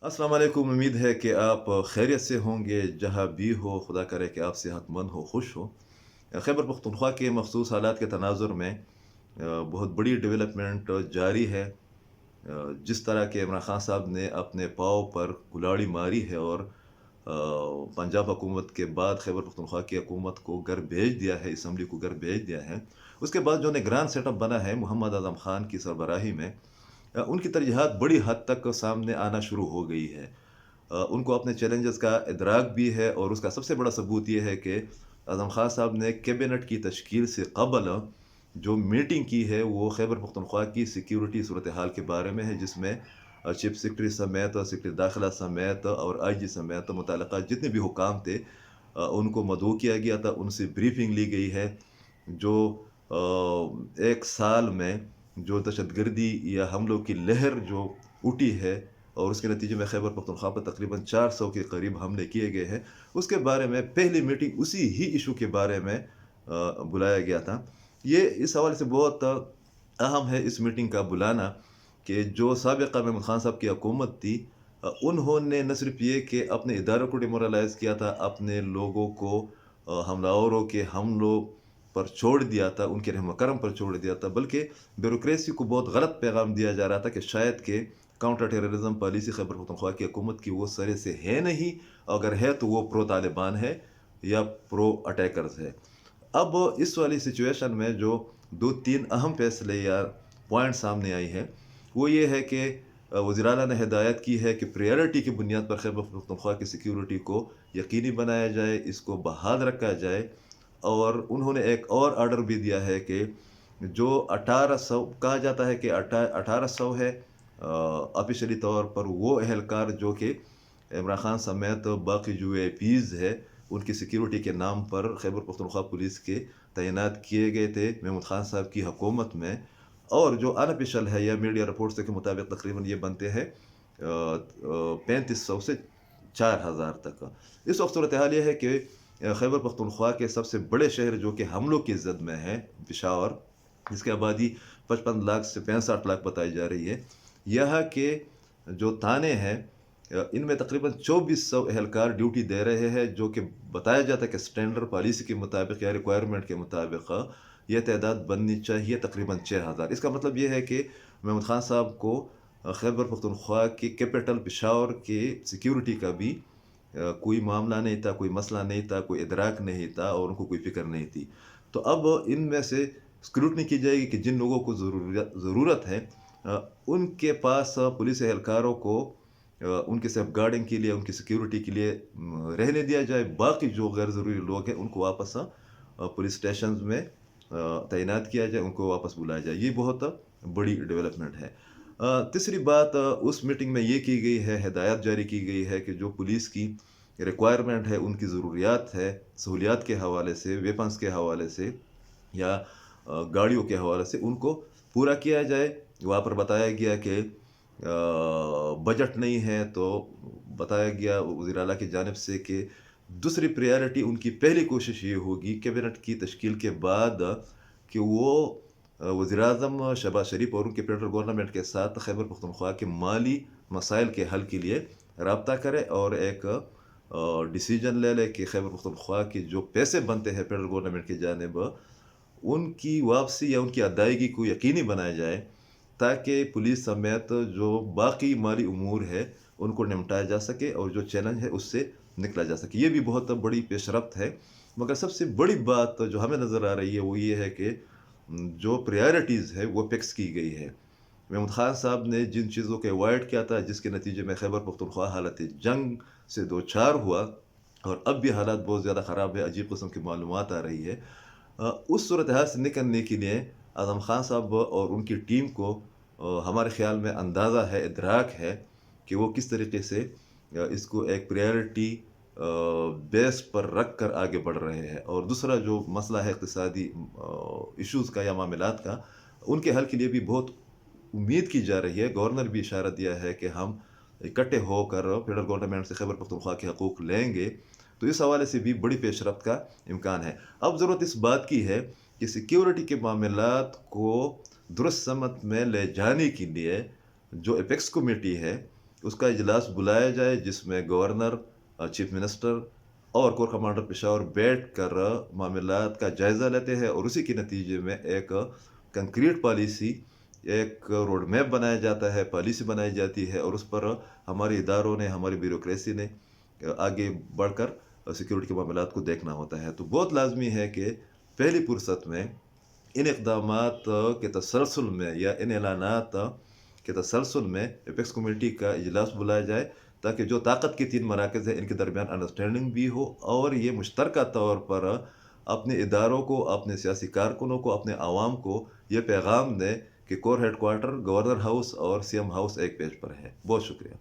अस्सलाम वालेकुम। उम्मीद है कि आप खैरियत से होंगे। जहाँ भी हो, खुदा करे कि आप सेहतमंद हो, खुश हो। खैबर पख्तूनख्वा के मखसूस हालात के तनाजुर में बहुत बड़ी डेवलपमेंट जारी है। जिस तरह के इमरान खान साहब ने अपने पाँव पर कुल्हाड़ी मारी है और पंजाब हुकूमत के बाद खैबर पख्तूनख्वा की हुकूमत को घर भेज दिया है, इसम्बली को घर भेज दिया है। उसके बाद जो निगरान सेटअप बना है मोहम्मद आज़म खान की सरबराही में, उनकी तरजीहात बड़ी हद तक सामने आना शुरू हो गई है। उनको अपने चैलेंजेस का इदराक भी है और उसका सबसे बड़ा सबूत ये है कि आज़म खान साहब ने कैबिनेट की तश्कील से क़बल जो मीटिंग की है वो खैबर पख्तूनख्वा की सिक्योरिटी सूरत हाल के बारे में है, जिसमें चीफ सेक्रेटरी समेत, सेक्रेटरी दाखिला समेत और IG समेत मुतल्लका जितने भी हुकाम थे उनको मदऊ किया गया था, उनसे ब्रीफिंग ली गई है। जो एक साल में जो दहशतगर्दी या हमलों की लहर जो उठी है और उसके नतीजे में खैबर पख्तूनख्वा पर तकरीबन 400 के करीब हमले किए गए हैं, उसके बारे में पहली मीटिंग उसी ही इशू के बारे में बुलाया गया था। ये इस हवाले से बहुत अहम है इस मीटिंग का बुलाना कि जो साबिक़ा महमूद खान साहब की हुकूमत थी, उन्होंने न सिर्फ ये कि अपने इदारों को डिमोरलाइज़ किया था, अपने लोगों को हमलावरों के हमलों पर छोड़ दिया था, उनके रहम करम पर छोड़ दिया था, बल्कि ब्यूरोक्रेसी को बहुत गलत पैगाम दिया जा रहा था कि शायद कि counter terrorism policy Khyber Pakhtunkhwa की हुकूमत की वो सरे से है नहीं, अगर है तो वो प्रो तालिबान है या प्रो अटैकर्स है। अब इस वाली सिचुएशन में जो 2-3 अहम फैसले या पॉइंट सामने आई हैं, वो ये है कि वज़ीर आला ने हिदायत की है कि प्रायोरिटी की बुनियाद पर खैबर पख्तूनख्वा की सिक्योरिटी को यकीनी बनाया जाए, इसको बहाल रखा जाए। और उन्होंने एक और ऑर्डर भी दिया है कि जो 1800 कहा जाता है कि 1800 है ऑफिशियली तौर पर, वो एहलकार जो कि इमरान खान समेत बाकी जो APs है उनकी सिक्योरिटी के नाम पर खैबर पख्तूनख्वा पुलिस के तैनात किए गए थे महमूद खान साहब की हुकूमत में। और जो अनऑफिशियल है या मीडिया रिपोर्ट्स के मुताबिक तकरीबन ये बनते हैं 3500 से 4000 तक। इस वक्त सूरत हाल ये है कि खैबर पख्तूनख्वा के सबसे बड़े शहर जो कि हमलों की जद में है, पेशावर, जिसकी आबादी 55 लाख से 65 लाख बताई जा रही है, यहाँ के जो थाने हैं इनमें तकरीबन 2400 एहलकार ड्यूटी दे रहे हैं, जो कि बताया जाता है कि स्टैंडर्ड पॉलिसी के मुताबिक या रिक्वायरमेंट के मुताबिक यह तादाद बननी चाहिए तकरीबन 6000। इसका मतलब यह है कि महमूद खान साहब को खैबर पख्तूनख्वा की कैपिटल पेशावर की सिक्योरिटी का भी कोई मामला नहीं था, कोई मसला नहीं था, कोई इदराक नहीं था और उनको कोई फ़िक्र नहीं थी। तो अब इनमें से स्क्रूटनी की जाएगी कि जिन लोगों को ज़रूरत है उनके पास पुलिस एहलकारों को उनके सेफ़गार्डिंग के लिए, उनकी सिक्योरिटी के लिए रहने दिया जाए। बाकी जो गैर ज़रूरी लोग हैं उनको वापस पुलिस स्टेशंस में तैनात किया जाए, उनको वापस बुलाया जाए। ये बहुत बड़ी डेवलपमेंट है। तीसरी बात उस मीटिंग में ये की गई है, हिदायत जारी की गई है कि जो पुलिस की रिक्वायरमेंट है, उनकी ज़रूरियात है, सहूलियात के हवाले से, वेपन्स के हवाले से या गाड़ियों के हवाले से, उनको पूरा किया जाए। वहाँ पर बताया गया कि बजट नहीं है, तो बताया गया वज़ीर आला की जानिब से कि दूसरी प्रायोरिटी उनकी पहली कोशिश ये होगी कैबिनेट की तश्कील के बाद कि वो वज़ीर-ए-आज़म शहबाज शरीफ और उनके फेडरल गवर्नमेंट के साथ खैबर पख्तूनख्वा के माली मसाइल के हल के लिए राब्ता करे और एक डिसीजन ले ले कि खैबर पख्तूनख्वा के जो पैसे बनते हैं फेडरल गवर्नमेंट की जानिब, उनकी वापसी या उनकी अदायगी को यकीनी बनाया जाए, ताकि पुलिस समेत जो बाकी माली उमूर है उनको निपटाया जा सके और जो चैलेंज है उससे निकला जा सके। ये भी बहुत बड़ी पेशरफ्त है। मगर सबसे बड़ी बात जो हमें नज़र आ रही है वो ये है कि जो प्रायोरिटीज़ है वो फिक्स की गई है। महमूद खान साहब ने जिन चीज़ों को अवॉइड किया था, जिसके नतीजे में खैबर पख्तूनख्वा हालत जंग से दो चार हुआ और अब भी हालात बहुत ज़्यादा ख़राब है, अजीब किस्म की मालूमात आ रही है। उस सूरत हाल से निकलने के लिए आज़म खान साहब और उनकी टीम को हमारे ख़्याल में अंदाज़ा है, इदराक है कि वो किस तरीके से इसको एक प्रायोरिटी बेस पर रख कर आगे बढ़ रहे हैं। और दूसरा जो मसला है इक़्तिसादी इश्यूज़ का या मामलात का, उनके हल के लिए भी बहुत उम्मीद की जा रही है। गवर्नर भी इशारा दिया है कि हम इकट्ठे होकर फेडरल गवर्नमेंट से खैबर पख्तूनख्वा के हकूक़ लेंगे, तो इस हवाले से भी बड़ी पेशरफ्त का इम्कान है। अब ज़रूरत इस बात की है कि सिक्योरिटी के मामलात को दुरुस्त समत में ले जाने के लिए जो एपेक्स कमेटी है اس کا اجلاس بلایا جائے جس میں گورنر، چیف منسٹر اور کور کمانڈر پشاور بیٹھ کر معاملات کا جائزہ لیتے ہیں، اور اسی کے نتیجے میں ایک کنکریٹ پالیسی، ایک روڈ میپ بنایا جاتا ہے، پالیسی بنائی جاتی ہے، اور اس پر ہمارے اداروں نے، ہماری بیوروکریسی نے آگے بڑھ کر سیکیورٹی کے معاملات کو دیکھنا ہوتا ہے۔ تو بہت لازمی ہے کہ پہلی فرصت میں ان اقدامات کے تسلسل میں یا ان اعلانات کے تسلسل میں اپیکس کمیٹی کا اجلاس بلایا جائے، تاکہ جو طاقت کے 3 مراکز ہیں ان کے درمیان انڈرسٹینڈنگ بھی ہو، اور یہ مشترکہ طور پر اپنے اداروں کو، اپنے سیاسی کارکنوں کو، اپنے عوام کو یہ پیغام دیں کہ کور ہیڈ کوارٹر، گورنر ہاؤس اور سی ایم ہاؤس ایک پیج پر ہے۔ بہت شکریہ۔